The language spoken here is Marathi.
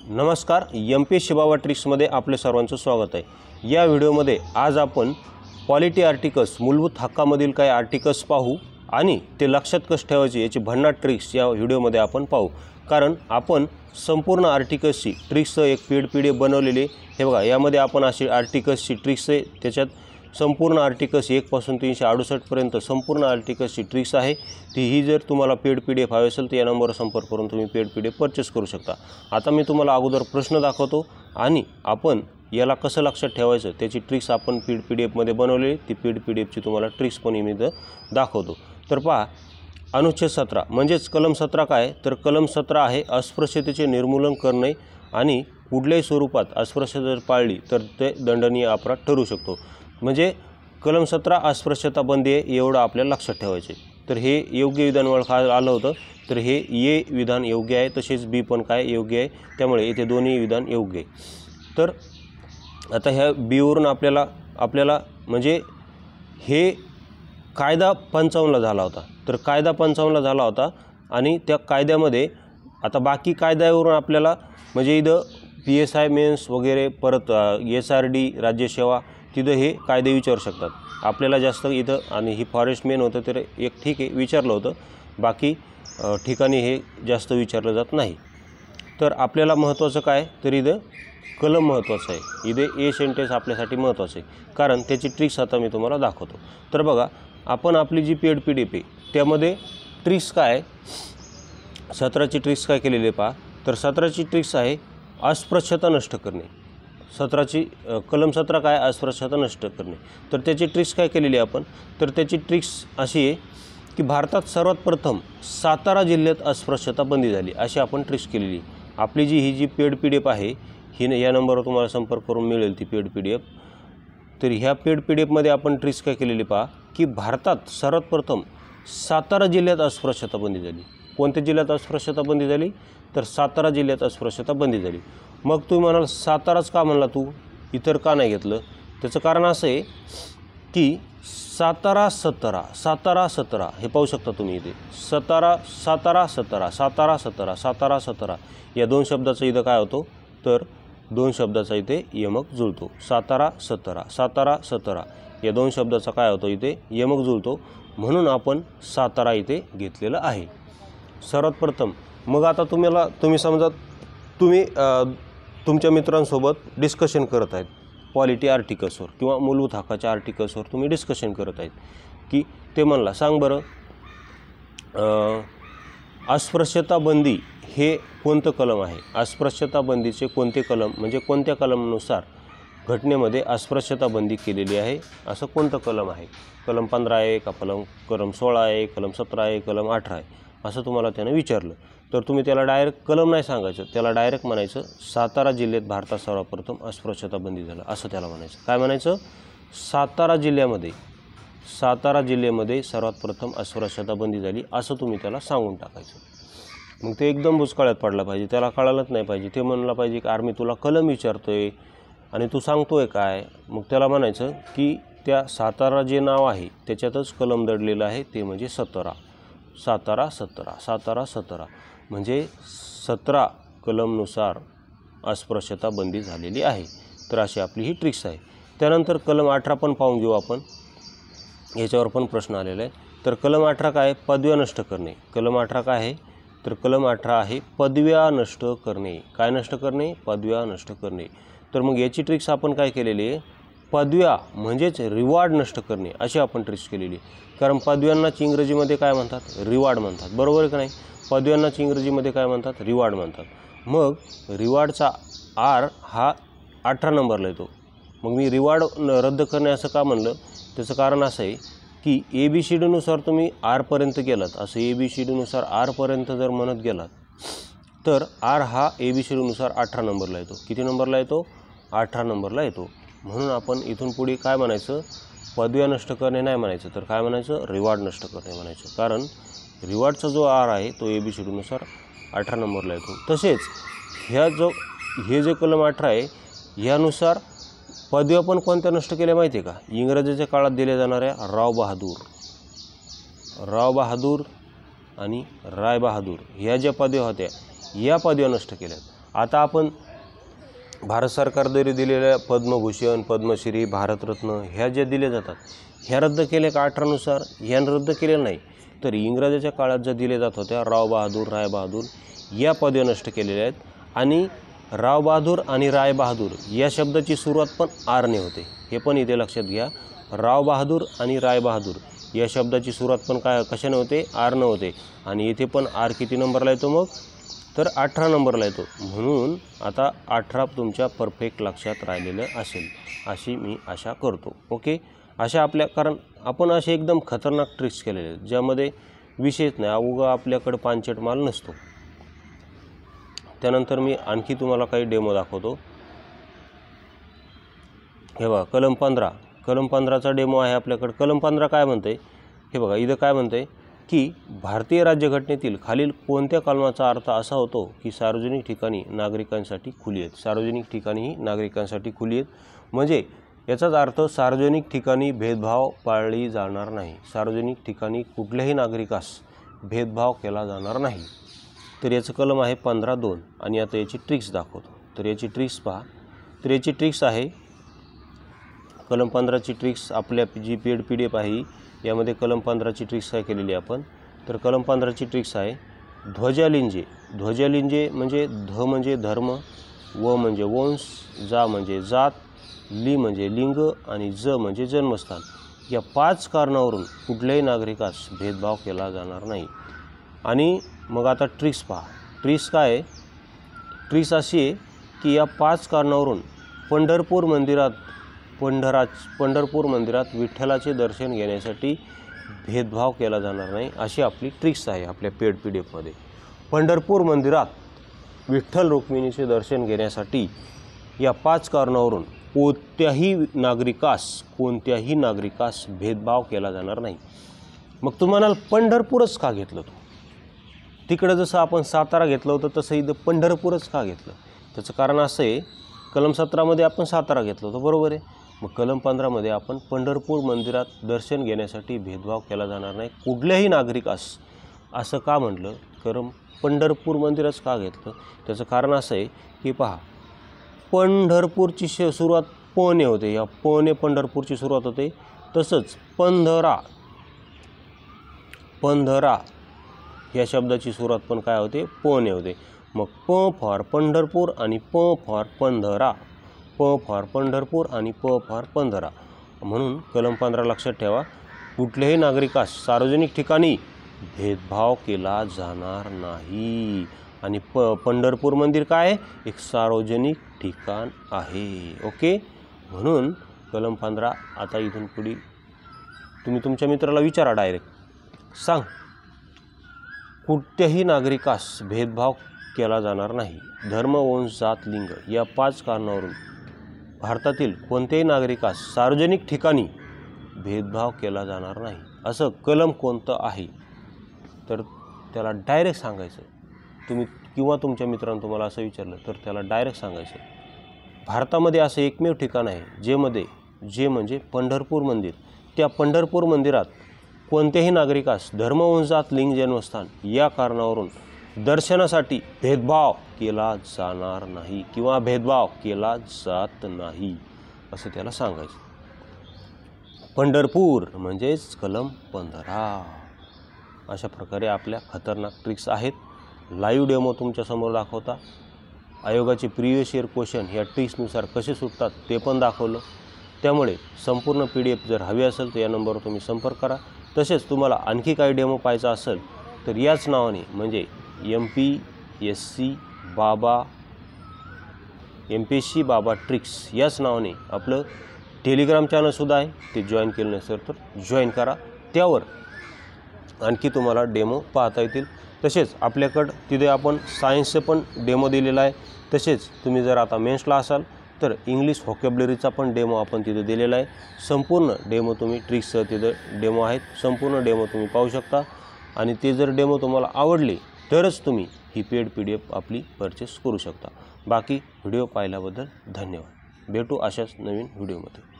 नमस्कार, एमपीएससी बाबा ट्रिक्समध्ये आपले सर्वांचं स्वागत आहे। या व्हिडिओमध्ये आज आपण पॉलिटी आर्टिकल्स मूलभूत हक्कामधील काही आर्टिकल्स पाहू आणि ते लक्षात कसे ठेवायचे याची भन्नाट ट्रिक्स या व्हिडिओमध्ये आपण पाहू। कारण आपण संपूर्ण आर्टिकल्सची ट्रिक्स एक पीडीएफ बनवलेली। हे बघा, यामध्ये आपण अशी आर्टिकल्सची ट्रिक्स आहे, त्याच्यात संपूर्ण आर्टिकल्स 1 पासून 368 पर्यंत संपूर्ण आर्टिकल्सची ट्रिक्स आहे। ही जर तुम्हाला पेड पीडीएफ हवी असेल तर या नंबरवर संपर्क करून तुम्ही पेड पीडीएफ परचेस करू शकता। आता मी तुम्हाला अगोदर प्रश्न दाखवतो आणि आपण याला कसं लक्षात ठेवायचं त्याची ट्रिक्स आपण पीडीएफमध्ये बनवलेली। ती पीडीएफची तुम्हाला ट्रिक्स पण मी दाखवतो। तर पहा, अनुच्छेद 17 म्हणजेच कलम 17 काय तर कलम 17 आहे अस्पृश्यतेचे निर्मूलन करणे आणि कुठल्याही स्वरूपात अस्पृश्यता जर पाळली तर ते दंडनीय अपराध ठरू शकतो। म्हणजे कलम 17 अस्पृश्यता बंदी आहे एवढं आपल्याला लक्षात ठेवायचे। तर हे योग्य विधान ओळखायला आलं होतं, तर हे ए विधान योग्य आहे, तसेच बी पण काय योग्य आहे, त्यामुळे इथे दोन्ही विधान योग्य आहे। तर आता ह्या बीवरून आपल्याला म्हणजे हे कायदा 55ला झाला होता, तर कायदा 55ला झाला होता आणि त्या कायद्यामध्ये आता बाकी कायद्यावरून आपल्याला म्हणजे इथं PSI मेन्स वगैरे परत SRD राज्यसेवा तिथं हे कायदे विचारू शकतात आपल्याला जास्त इथं। आणि ही फॉरेस्ट मेन होतं तर एक ठीक आहे विचारलं होतं, बाकी ठिकाणी हे जास्त विचारलं जात नाही। तर आपल्याला महत्त्वाचं काय तर इथं कलम महत्त्वाचं आहे, इथं ए सेंटेन्स आपल्यासाठी महत्त्वाचं आहे कारण त्याची ट्रिक्स आता मी तुम्हाला दाखवतो। तर बघा, आपण आपली जी पेड पीडीएफ आहे त्यामध्ये ट्रिक्स काय 17ची ट्रिक्स काय केलेली आहे पहा। तर 17ची ट्रिक्स आहे अस्पृश्यता नष्ट करणे। 17ची कलम 17 काय अस्पृश्यता नष्ट करणे। तर त्याची ट्रिक्स काय केलेली आहे आपण, तर त्याची ट्रिक्स अशी आहे की भारतात सर्वात प्रथम सातारा जिल्ह्यात अस्पृश्यता बंदी झाली अशी आपण ट्रिक्स केलेली। आपली ही जी पेड पीडीएफ आहे ही या नंबरवर तुम्हाला संपर्क करून मिळेल ती पेड पीडीएफ। तर ह्या पेड पीडीएफमध्ये आपण ट्रिक्स काय केलेली पहा की भारतात सर्वात प्रथम सातारा जिल्ह्यात अस्पृश्यता बंदी झाली। कोणत्या जिल्ह्यात अस्पृश्यता बंदी झाली तर सातारा जिल्ह्यात अस्पृश्यता बंदी झाली। मग तुम्ही म्हणाल साताराच का म्हणला तू, इतर का नाही घेतलं? त्याचं कारण असं आहे की सातारा 17 हे पाहू शकता तुम्ही इथे सातारा 17 या दोन शब्दाचा इथं काय होतो तर दोन शब्दाचा इथे यमक जुळतो। सातारा 17 या दोन शब्दाचा काय होतो इथे यमक जुळतो, म्हणून आपण सातारा इथे घेतलेलं आहे सर्वात प्रथम। मग आता तुम्ही समजा तुम्ही तुमच्या मित्रांसोबत डिस्कशन करत आहेत पॉलिटी आर्टिकल्सवर किंवा मूलभूत हक्काच्या आर्टिकल्सवर तुम्ही डिस्कशन करत आहेत की ते म्हणला सांग बरं अस्पृश्यता बंदी हे कोणतं कलम आहे, अस्पृश्यता बंदीचे कोणते कलम म्हणजे कोणत्या कलमानुसार घटनेमध्ये अस्पृश्यता बंदी केलेली आहे असं कोणतं कलम आहे। कलम 15 आहे का कलम 16 आहे, कलम 17 आहे, कलम 18 आहे असं तुम्हाला त्यानं विचारलं तर तुम्ही त्याला डायरेक्ट कलम नाही सांगायचं, त्याला डायरेक्ट म्हणायचं सातारा जिल्ह्यात भारतात सर्वप्रथम अस्पृश्यता बंदी झालं असं त्याला म्हणायचं। काय म्हणायचं सातारा जिल्ह्यामध्ये सर्वात प्रथम अस्पृश्यता बंदी झाली असं तुम्ही त्याला सांगून टाकायचं। मग ते एकदम बुचकाळ्यात पडला पाहिजे, त्याला कळालंच नाही पाहिजे, ते म्हणलं पाहिजे की मी तुला कलम विचारतोय आणि तू सांगतोय काय। मग त्याला म्हणायचं की त्या सातारा जे नाव आहे त्याच्यातच कलम दडलेलं आहे ते म्हणजे सातारा 17 म्हणजे 17 कलमनुसार अस्पृश्यता बंदी झालेली आहे। तर अशी आपली ही ट्रिक्स आहे। त्यानंतर कलम 18 पण पाहून घेऊ आपण, याच्यावर पण प्रश्न आलेला आहे। तर कलम 18 काय पदव्या नष्ट करणे। कलम 18 काय आहे तर कलम 18 आहे पदव्या नष्ट करणे। काय नष्ट करणे? पदव्या नष्ट करणे। तर मग याची ट्रिक्स आपण काय केलेली आहे पदव्या म्हणजेच रिवॉर्ड नष्ट करणे अशी आपण ट्रिक्स केलेली। कारण पदव्यांनाच इंग्रजीमध्ये काय म्हणतात रिवॉर्ड म्हणतात, बरोबर आहे का नाही? पदव्यांनाच इंग्रजीमध्ये काय म्हणतात रिवॉर्ड म्हणतात। मग रिवॉर्डचा R हा 18 नंबरला येतो। मग मी रिवॉर्ड रद्द करणे असं का म्हणलं त्याचं कारण असं आहे की ABCDनुसार तुम्ही R पर्यंत गेलात, असं ABCDनुसार R पर्यंत जर म्हणत गेलात तर R हा ABCDनुसार 18 नंबरला येतो। किती नंबरला येतो? 18 नंबरला येतो। म्हणून आपण इथून पुढे काय म्हणायचं पदव्या नष्ट करणे नाही म्हणायचं, तर काय म्हणायचं रिवॉर्ड नष्ट करणे म्हणायचं। कारण रिवॉर्डचा जो R आहे तो ABCDनुसार 18 नंबरला येतो। तसेच हे जे कलम 18 आहे ह्यानुसार पदव्या पण कोणत्या नष्ट केल्या माहिती आहे का? इंग्रजाच्या काळात दिल्या जाणाऱ्या राव बहादूर आणि राय बहादूर ह्या ज्या पदव्या होत्या या पदव्या नष्ट केल्यात। आता आपण भारत सरकारद्वारे दिलेल्या पद्मभूषण, पद्मश्री, भारतरत्न ह्या ज्या दिल्या जातात ह्या रद्द केल्या का 18नुसार? ह्या रद्द केलेल्या नाही, तर इंग्रजाच्या काळात ज्या दिल्या जात होत्या राव बहादूर, राय बहादूर या पदव्या नष्ट केलेल्या आहेत. आणि राव बहादूर आणि राय बहादूर या शब्दाची सुरुवात पण आरने होते, हे पण इथे लक्षात घ्या. राव बहादूर आणि राय बहादूर या शब्दाची सुरुवात पण काय कशाने होते? आरने होते. आणि इथे पण आर किती नंबरला येतो मग? तर 18 नंबरला येतो. म्हणून आता 18 तुमच्या परफेक्ट लक्षात राहिलेलं असेल अशी मी आशा करतो. ओके, अशा आपल्या, कारण आपण असे एकदम खतरनाक ट्रिक्स केलेले आहेत ज्यामध्ये विशेष नाही, अवघा आपल्याकडे पांचट माल नसतो. त्यानंतर मी आणखी तुम्हाला काही डेमो दाखवतो. हे बघा कलम 15, कलम 15चा डेमो आहे आपल्याकडे. कलम 15 काय म्हणते? हे बघा इथं काय म्हणते की भारतीय राज्यघटनेतील खालील कोणत्या कलमाचा अर्थ असा होतो की सार्वजनिक ठिकाणी नागरिकांसाठी खुली आहेत. सार्वजनिक ठिकाणीही नागरिकांसाठी खुली आहेत म्हणजे याचाच अर्थ सार्वजनिक ठिकाणी भेदभाव पाळली जाणार नाही. सार्वजनिक ठिकाणी कुठल्याही नागरिकास भेदभाव केला जाणार नाही. तर याचं कलम आहे 15(2). आणि आता याची ट्रिक्स दाखवतो. तर याची ट्रिक्स पहा. तर याची ट्रिक्स आहे कलम 15ची ट्रिक्स आपल्या जी पेड PDF आहे यामध्ये कलम 15ची ट्रिक्स काय केलेली आपण. तर कलम 15ची ट्रिक्स आहे ध्वजालिंजे. ध्वजालिंजे म्हणजे ध म्हणजे धर्म, व म्हणजे वंश, जा म्हणजे जात, ली म्हणजे लिंग आणि ज म्हणजे जन्मस्थान. या 5 कारणावरून कुठल्याही नागरिकास भेदभाव केला जाणार नाही. आणि मग आता ट्रिक्स पहा. ट्रिक्स काय आहे? ट्रिक्स अशी आहे की या 5 कारणावरून पंढरपूर मंदिरात विठ्ठलाचे दर्शन घेण्यासाठी भेदभाव केला जाणार नाही अशी आपली ट्रिक्स आहे आपल्या पेड PDF मध्ये. पंढरपूर मंदिरात विठ्ठल रुक्मिणीचे दर्शन घेण्यासाठी या 5 कारणावरून कोणत्याही नागरिकास भेदभाव केला जाणार नाही. मग तुम्हाला पंढरपूरच का घेतलं? तिकडं जसं आपण सातारा घेतलं होतं तसं इथं पंढरपूरच का घेतलं? त्याचं कारण असं आहे, कलम 17मध्ये आपण सातारा घेतलं होतं, बरोबर आहे. मग कलम 15मध्ये आपण पंढरपूर मंदिरात दर्शन घेण्यासाठी भेदभाव केला जाणार नाही कुठल्याही नागरिकास असं का म्हटलं? कारण पंढरपूर मंदिरच का घेतलं? त्याचं कारण असं आहे की पहा, पंढरपूरची सुरुवात पने होते. या पने पंढरपूरची सुरुवात होते. तसंच पंधरा या शब्दाची सुरुवात पण काय होते? पने होते. मग प फॉर पंढरपूर आणि प फॉर पंधरा, प फॉर पंढरपूर आणि प फॉर पंधरा. म्हणून कलम 15 लक्षात ठेवा, कुठल्याही नागरिकास सार्वजनिक ठिकाणी भेदभाव केला जाणार नाही. आणि पंढरपूर मंदिर काय आहे? एक सार्वजनिक ठिकाण आहे. ओके, म्हणून कलम 15 आता इथून पुढे तुम्ही तुमच्या मित्राला विचारा, डायरेक्ट सांग, कुठल्याही नागरिकास भेदभाव केला जाणार नाही. धर्म, वंश, जात, लिंग या 5 कारणावरून भारतातील कोणत्याही नागरिकास सार्वजनिक ठिकाणी भेदभाव केला जाणार नाही. असं कलम कोणतं आहे? तर त्याला डायरेक्ट सांगायचं. तुम्ही किंवा तुमच्या मित्रांनी तुम्हाला असं विचारलं तर त्याला डायरेक्ट सांगायचं, भारतामध्ये असं एकमेव ठिकाण आहे जे म्हणजे पंढरपूर मंदिर. त्या पंढरपूर मंदिरात कोणत्याही नागरिकास धर्म, वंश, जात, लिंग, जन्मस्थान या कारणावरून दर्शनासाठी भेदभाव केला जाणार नाही किंवा भेदभाव केला जात नाही असं त्याला सांगायचं. पंढरपूर म्हणजेच कलम 15. अशा प्रकारे आपल्या खतरनाक ट्रिक्स आहेत. लाईव्ह डेमो तुमच्यासमोर दाखवता. आयोगाचे प्रिव्हियस इयर क्वेश्चन ह्या ट्रिक्सनुसार कसे सुटतात ते पण दाखवलं. त्यामुळे संपूर्ण PDF जर हवी असेल तर या नंबरवर तुम्ही संपर्क करा. तसेच तुम्हाला आणखी काही डेमो पाहायचा असेल तर याच नावाने म्हणजे MPSC बाबा ट्रिक्स याच नावाने आपलं टेलिग्राम चॅनलसुद्धा आहे. ते जॉईन केलं नसेल तर जॉईन करा. त्यावर आणखी तुम्हाला डेमो पाहता येतील. तसेच आपल्याकडं तिथे आपण सायन्सचं पण डेमो दिलेला आहे. तसेच तुम्ही जर आता मेन्सला असाल तर इंग्लिश व्होकॅब्युलरीचा पण डेमो आपण तिथे दिलेला आहे. संपूर्ण डेमो तुम्ही ट्रिक्ससह तिथं डेमो आहेत. संपूर्ण डेमो तुम्ही पाहू शकता. आणि ते जर डेमो तुम्हाला आवडले तरच तुम्ही ही पेड PDF आपली परचेस करू शकता. बाकी व्हिडिओ पाहिल्याबद्दल धन्यवाद. भेटू अशाच नवीन व्हिडिओमध्ये.